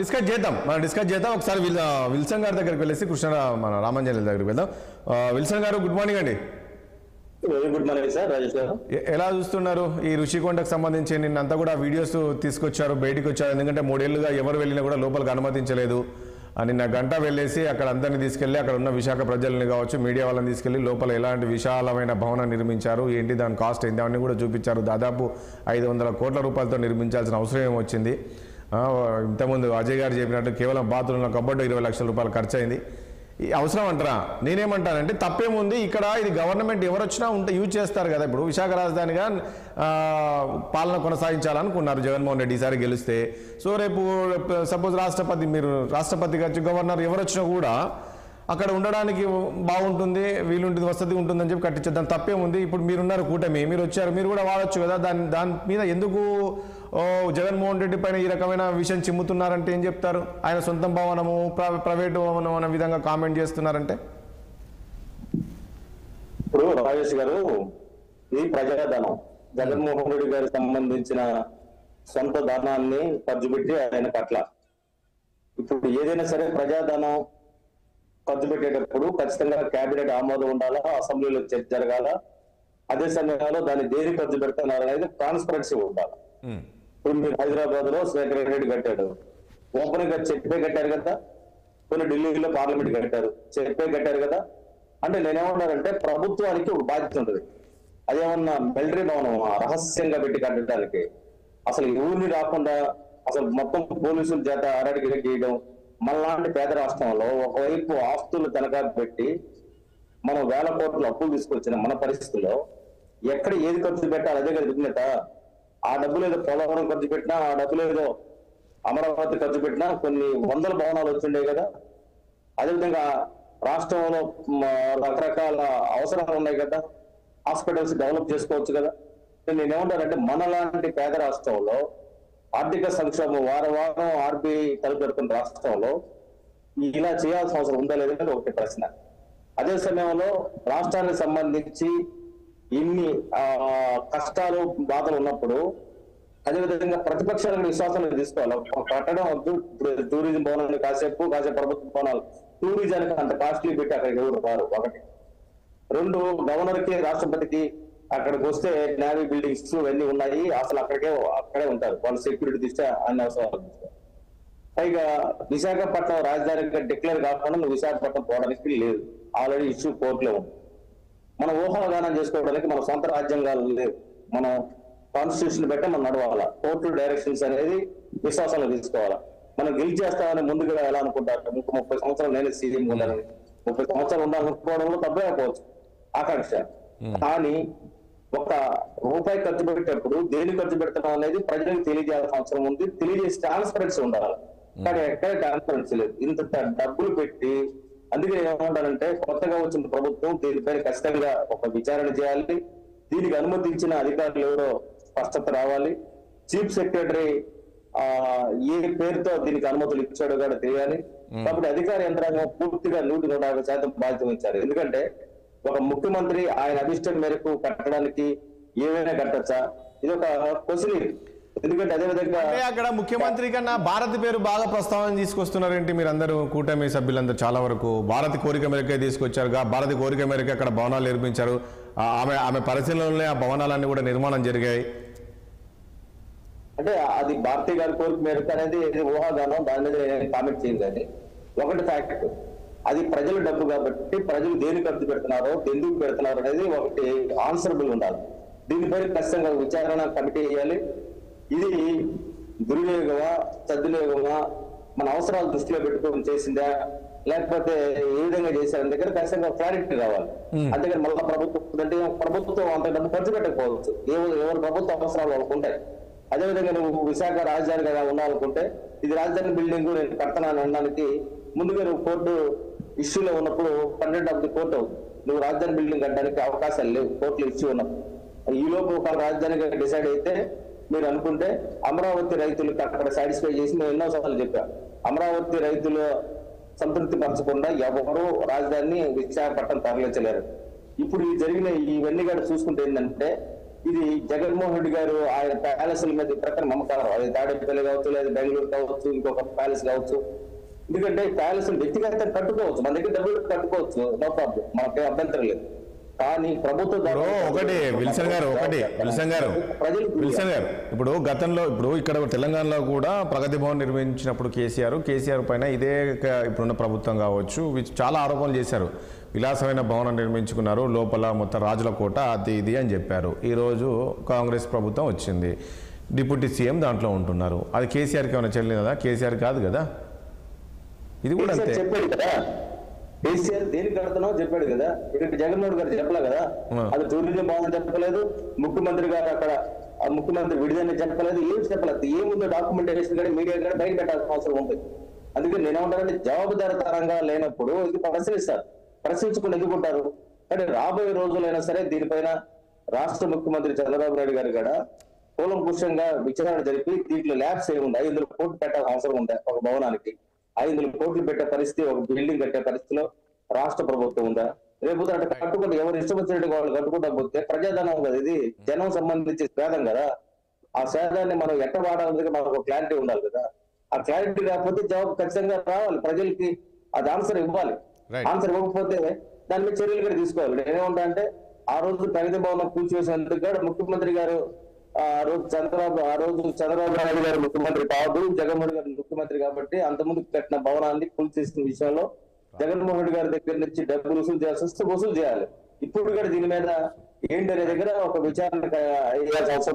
Discuss చేద్దాం ఒకసారి Wilson గారి దగ్గరికి వెళ్ళేసి మన రామంజలి దగ్గరికి వెళ్దాం. విల్సన్ గారు గుడ్ మార్నింగ్ అండి. Very good morning sir, Rajesh గారు. ఎలా చూస్తున్నారు ఈ ఋషికొండకు సంబంధించి? నిన్నంతా కూడా వీడియోస్ తీసుకొచ్చారు, బయటికి వచ్చారు. ఎందుకంటే 3 ఏళ్లుగా ఎవరు వెళ్ళినా కూడా లోపలికి అనుమతించలేదు. నిన్న గంట వెళ్ళేసి అక్కడ అందరినీ తీసుకెళ్లి అక్కడ ఉన్న విశాఖ ప్రజల్ని కావచ్చు, మీడియా వాళ్ళని తీసుకెళ్లి లోపల ఎలాంటి విశాలమైన భవనం నిర్మించారు, ఏంటి దాని కాస్ట్ ఏంటి అవన్నీ కూడా చూపించారు. దాదాపు 500 కోట్ల రూపాయలతో నిర్మించాల్సిన అవసరం ఏమొచ్చింది? ఇంతకుముందు అజయ్ గారు చెప్పినట్టు కేవలం బాత్రూంలో కబడ్డీ 20 లక్షల రూపాయలు ఖర్చు అయింది. అవసరం అంటారా? నేనేమంటానంటే తప్పేముంది, ఇక్కడ ఇది గవర్నమెంట్ ఎవరు వచ్చినా యూజ్ చేస్తారు కదా. ఇప్పుడు విశాఖ రాజధానిగా పాలన కొనసాగించాలనుకున్నారు జగన్మోహన్ రెడ్డి ఈసారి గెలిస్తే. సో రేపు సపోజ్ మీరు రాష్ట్రపతి కావచ్చు, గవర్నర్ ఎవరు వచ్చినా కూడా అక్కడ ఉండడానికి బాగుంటుంది, వీలుంటుంది, వసతి ఉంటుందని చెప్పి కట్టించేద్దాం. తప్పేముంది? ఇప్పుడు మీరున్నారు కూటమి, మీరు వచ్చారు, మీరు కూడా వాడచ్చు కదా. దాని మీద ఎందుకు జగన్మోహన్ రెడ్డి పైన ఈ రకమైన విషయం చిమ్ముతున్నారంటే ఏం చెప్తారు? ఆయన సొంతం భవనము, ప్రైవేట్ భవనం అనే విధంగా కామెంట్ చేస్తున్నారంటే? ఇప్పుడు రాజేష్ గారు, ఇది ప్రజాధనం. జగన్మోహన్ రెడ్డి గారికి సంబంధించిన సొంత ధనాన్ని ఖర్చు పెట్టి ఆయన పట్ల ఇప్పుడు ఏదైనా సరే ప్రజాధనం ఖర్చు పెట్టేటప్పుడు ఖచ్చితంగా కేబినెట్ ఆమోదం ఉండాలా, అసెంబ్లీలో చర్చ జరగాల. అదే సమయంలో దాన్ని దేని ఖర్చు పెడుతున్నారు అనేది ట్రాన్స్పరెన్సీ ఉండాలి. ఇప్పుడు మీరు హైదరాబాద్ లో సెక్రటరీ కట్టాడు, ఓపెన్ గా చెప్పే కట్టారు కదా. కొన్ని ఢిల్లీలో పార్లమెంట్ కట్టారు, చెప్పే కట్టారు కదా. అంటే నేనేమన్నానంటే ప్రభుత్వానికి ఒక బాధ్యత ఉంటుంది. అదేమన్నా మిలిటరీ భవనం రహస్యంగా పెట్టి కట్టడానికి అసలు ఎవరిని రాకుండా అసలు మొత్తం పోలీసుల చేత అరడికి గీయడం. మనలాంటి పేద రాష్ట్రంలో ఒకవైపు ఆస్తులు తనఖా పెట్టి మనం 1000 కోట్ల అప్పులు తీసుకొచ్చిన మన పరిస్థితుల్లో ఎక్కడ ఏది ఖర్చు పెట్టాలి అదే కదా విజ్ఞత. ఆ డబ్బులు ఏదో పోలవరం ఖర్చు పెట్టినా, ఆ డబ్బులు ఏదో అమరావతి ఖర్చు పెట్టినా కొన్ని 100 భవనాలు వచ్చిండే కదా. అదేవిధంగా రాష్ట్రంలో రకరకాల అవసరాలు ఉన్నాయి కదా, హాస్పిటల్స్ డెవలప్ చేసుకోవచ్చు కదా. నేనేమంటానంటే మనలాంటి పేద రాష్ట్రంలో ఆర్థిక సంక్షోభం వారం ఆర్బీఐ తలపెడుతున్న రాష్ట్రంలో ఇలా చేయాల్సిన అవసరం ఉందా లేదని ఒకటి ప్రశ్న. అదే సమయంలో రాష్ట్రానికి సంబంధించి ఇన్ని కష్టాలు బాధలు ఉన్నప్పుడు అదేవిధంగా ప్రతిపక్షాలకు విశ్వాసాన్ని తీసుకోవాలి. కట్టడం వద్దు, ఇప్పుడు టూరిజం భవనాన్ని కాసేపు ప్రభుత్వ భవనాలు టూరిజానికి అంత కాస్ట్లీ పెట్టి అక్కడికి ఎవరు రారు. 1. 2, గవర్నర్ కి రాష్ట్రపతికి అక్కడికి వస్తే నేవీ బిల్డింగ్స్ ఇవన్నీ ఉన్నాయి, అసలు అక్కడే ఉంటారు వాళ్ళ సెక్యూరిటీ దృష్ట్యా అన్ని అవసరాలు. పైగా విశాఖపట్నం రాజధానిగా డిక్లేర్ కాకుండా నువ్వు విశాఖపట్నం పోవడానికి లేదు, ఆల్రెడీ ఇష్యూ కోర్టులో ఉంది. మనం ఊహాగానం చేసుకోవడానికి మన సొంత రాజ్యాంగాలు లేవు, మనం కాన్స్టిట్యూషన్ బట్టే మనం నడవాలా. కోర్టు డైరెక్షన్స్ అనేది విశ్వాసాలు తీసుకోవాలా. మనం గెలిచేస్తామని ముందుగా ఎలా అనుకుంటారు? 30 సంవత్సరాలు నేనే సీఎం ఉండాలని, 30 సంవత్సరాలు ఉండాలనుకోవడంలో తప్పే అయిపోవచ్చు ఆకాంక్ష. కానీ ₹1 ఖర్చు పెట్టేటప్పుడు దేని ఖర్చు పెడతాం అనేది ప్రజలకు తెలియజేయాల్సిన అవసరం ఉంది, తెలియజేసే ట్రాన్స్పరెన్సీ ఉండాలి. కానీ ఎక్కడ ట్రాన్స్పరెన్సీ లేదు. ఇంత డబ్బులు పెట్టి అందుకే ఏమంటారంటే కొత్తగా వచ్చిన ప్రభుత్వం దీనిపైన ఖచ్చితంగా ఒక విచారణ చేయాలి. దీనికి అనుమతించిన అధికారులు ఎవరో స్పష్టత రావాలి. చీఫ్ సెక్రటరీ ఏ పేరుతో దీనికి అనుమతులు ఇచ్చాడో కూడా తెలియాలి. కాబట్టి అధికార యంత్రాంగం పూర్తిగా 150% బాధ్యత వహించారు. ఎందుకంటే ఒక ముఖ్యమంత్రి ఆయన అభిష్టం మేరకు కట్టడానికి ఏమైనా కట్టచ్చా? ఇది ఒక క్వశ్చన్. ఎందుకంటే అదే విధంగా అక్కడ ముఖ్యమంత్రి కన్నా భారతి పేరు బాగా ప్రస్తావన తీసుకొస్తున్నారేంటి? మీరందరూ కూటమి సభ్యులందరూ చాలా వరకు భారతి కోరిక మేరకే తీసుకొచ్చారు. భారతి కోరిక మేరకే అక్కడ భవనాలు నిర్మించారు. ఆమె పరిశీలనలోనే ఆ భవనాలన్నీ కూడా నిర్మాణం జరిగాయి. అంటే అది భారతి గారి కోరిక మేరకు అనేది ఊహాగానం, దాని మీద కామెంట్ చేయాలి. ఒకటి ఫ్యాక్ట్, అది ప్రజల డబ్బు కాబట్టి ప్రజలు దేని ఖర్చు పెడుతున్నారో ఎందుకు పెడుతున్నారు అనేది ఒకటి ఆన్సరబుల్ ఉండాలి. దీనిపై ఖచ్చితంగా విచారణ కమిటీ వేయాలి. ఇది దుర్వినియోగమా సద్వినియోగమా, మన అవసరాలు దృష్టిలో పెట్టుకొని చేసిందా లేకపోతే ఏ విధంగా చేశారని దగ్గర ఖచ్చితంగా క్లారిటీ రావాలి. అంతేగాని మళ్ళీ ప్రభుత్వం అంత డబ్బు ఖర్చు పెట్టకపోవచ్చు, ఎవరు ప్రభుత్వ అవసరాలు వాళ్ళకు ఉంటాయి. అదేవిధంగా నువ్వు విశాఖ రాజధాని కదా ఉండాలనుకుంటే ఇది రాజధాని బిల్డింగ్ నేను కడతానని అనడానికి ముందుగా నువ్వు కోర్టు ఇష్యూలో ఉన్నప్పుడు కంటెంట్ ఆఫ్ ది కోర్టు అవుతుంది. నువ్వు రాజధాని బిల్డింగ్ కట్టడానికి అవకాశాలు లేవు కోర్టులో ఇష్యూ ఉన్నప్పుడు. ఈ లోపు ఒక రాజధానిగా డిసైడ్ అయితే మీరు అనుకుంటే అమరావతి రైతులకు అక్కడ సాటిస్ఫై చేసి మేము ఎన్నోసార్లు చెప్పాం. అమరావతి రైతులు సంతృప్తి పరచకుండా ఎవరు రాజధానిని విశాఖపట్నం తరలించలేరు. ఇప్పుడు జరిగిన ఇవన్నీ కూడా చూసుకుంటే ఏంటంటే ఇది జగన్మోహన్ రెడ్డి గారు ఆయన ప్యాలెస్ల మీద ప్రకారం మమకారం, అది తాడేపల్లి కావచ్చు, లేదా బెంగళూరు కావచ్చు, ఇంకొక ప్యాలెస్ కావచ్చు. ఎందుకంటే ప్యాలెస్ వ్యక్తిగతంగా కట్టుకోవచ్చు, మన దగ్గర డబ్బులు కట్టుకోవచ్చు, నో ప్రాబ్లం, మనకే అభ్యంతరం లేదు. కానీ ప్రభుత్వం ఒకటి విల్సన్ గారు ఇప్పుడు గతంలో ఇక్కడ తెలంగాణలో కూడా ప్రగతి భవన్ నిర్మించినప్పుడు కేసీఆర్ పైన ఇదే ఇప్పుడున్న ప్రభుత్వం కావచ్చు చాలా ఆరోపణలు చేశారు. విలాసమైన భవనం నిర్మించుకున్నారు, లోపల మొత్తం రాజుల కోట అది ఇది అని చెప్పారు. ఈరోజు కాంగ్రెస్ ప్రభుత్వం వచ్చింది, డిప్యూటీ సీఎం దాంట్లో ఉంటున్నారు. అది కేసీఆర్కి ఏమైనా చెల్లినదా? కేసీఆర్ కాదు కదా, ఇది కూడా అంతే. చెప్పాడు కదా కేసీఆర్ దేనికి కడుతున్నావు చెప్పాడు కదా, ఇక్కడ జగన్మోహన్ గారు చెప్పలే కదా. అది టూరిజం భవనం చెప్పలేదు, ముఖ్యమంత్రి గారు అక్కడ ముఖ్యమంత్రి విడుదల చెప్పలేదు, ఏం చెప్పలేదు. ఏముందో డాక్యుమెంటేషన్ కానీ మీడియా కానీ బయట పెట్టాల్సిన అవసరం ఉంటుంది. అందుకే నేనేమంటానంటే జవాబుదారితనంగా లేనప్పుడు ఇది పరిశీలిస్తారు, పరిశీలించుకుని ఎదుర్కొంటారు. కానీ రాబోయే రోజులైనా సరే దీనిపైన రాష్ట్ర ముఖ్యమంత్రి చంద్రబాబు నాయుడు గారు కూడా కూలంకుషంగా విచారణ జరిపి దీంట్లో ల్యాబ్స్ ఏముంది, 500 కోట్లు పెట్టాల్సిన అవసరం ఉంది ఒక భవనానికి. 500 కోట్లు పెట్టే పరిస్థితి, ఒక బిల్డింగ్ కట్టే పరిస్థితిలో రాష్ట్ర ప్రభుత్వం ఉందా? రేపు అంటే కట్టుకుంటే ఎవరు ఇష్టం వచ్చినట్టు వాళ్ళు కట్టుకుంటా పోతే ప్రజాధనం కదా, ఇది జనం సంబంధించి స్వేదం కదా. ఆ స్వేదాన్ని మనం ఎట్ట వాడాలి మనకు క్లారిటీ ఉండాలి కదా. ఆ క్లారిటీ రాకపోతే జవాబు ఖచ్చితంగా రావాలి, ప్రజలకి అది ఆన్సర్ ఇవ్వాలి. ఆన్సర్ ఇవ్వకపోతే దాని మీద చర్యలు కూడా తీసుకోవాలి. నేనేమంటా అంటే ఆ రోజు ప్రగతి భవనం కూల్చివేసినందుకు కూడా ముఖ్యమంత్రి గారు ఆ రోజు చంద్రబాబు నాయుడు గారు ముఖ్యమంత్రి కాదు, జగన్మోహన్ గారు ముఖ్యమంత్రి కాబట్టి అంతకుముందు కట్టిన భవనాన్ని కూల్చేసిన విషయంలో జగన్మోహన్ రెడ్డి గారి దగ్గర నుంచి డబ్బులు వసూలు చేయాల్సి వస్తే వసూలు చేయాలి. ఇప్పుడు కూడా దీని మీద ఏంటి అనే దగ్గర ఒక విచారణ అయ్యాల్సిన అవసరం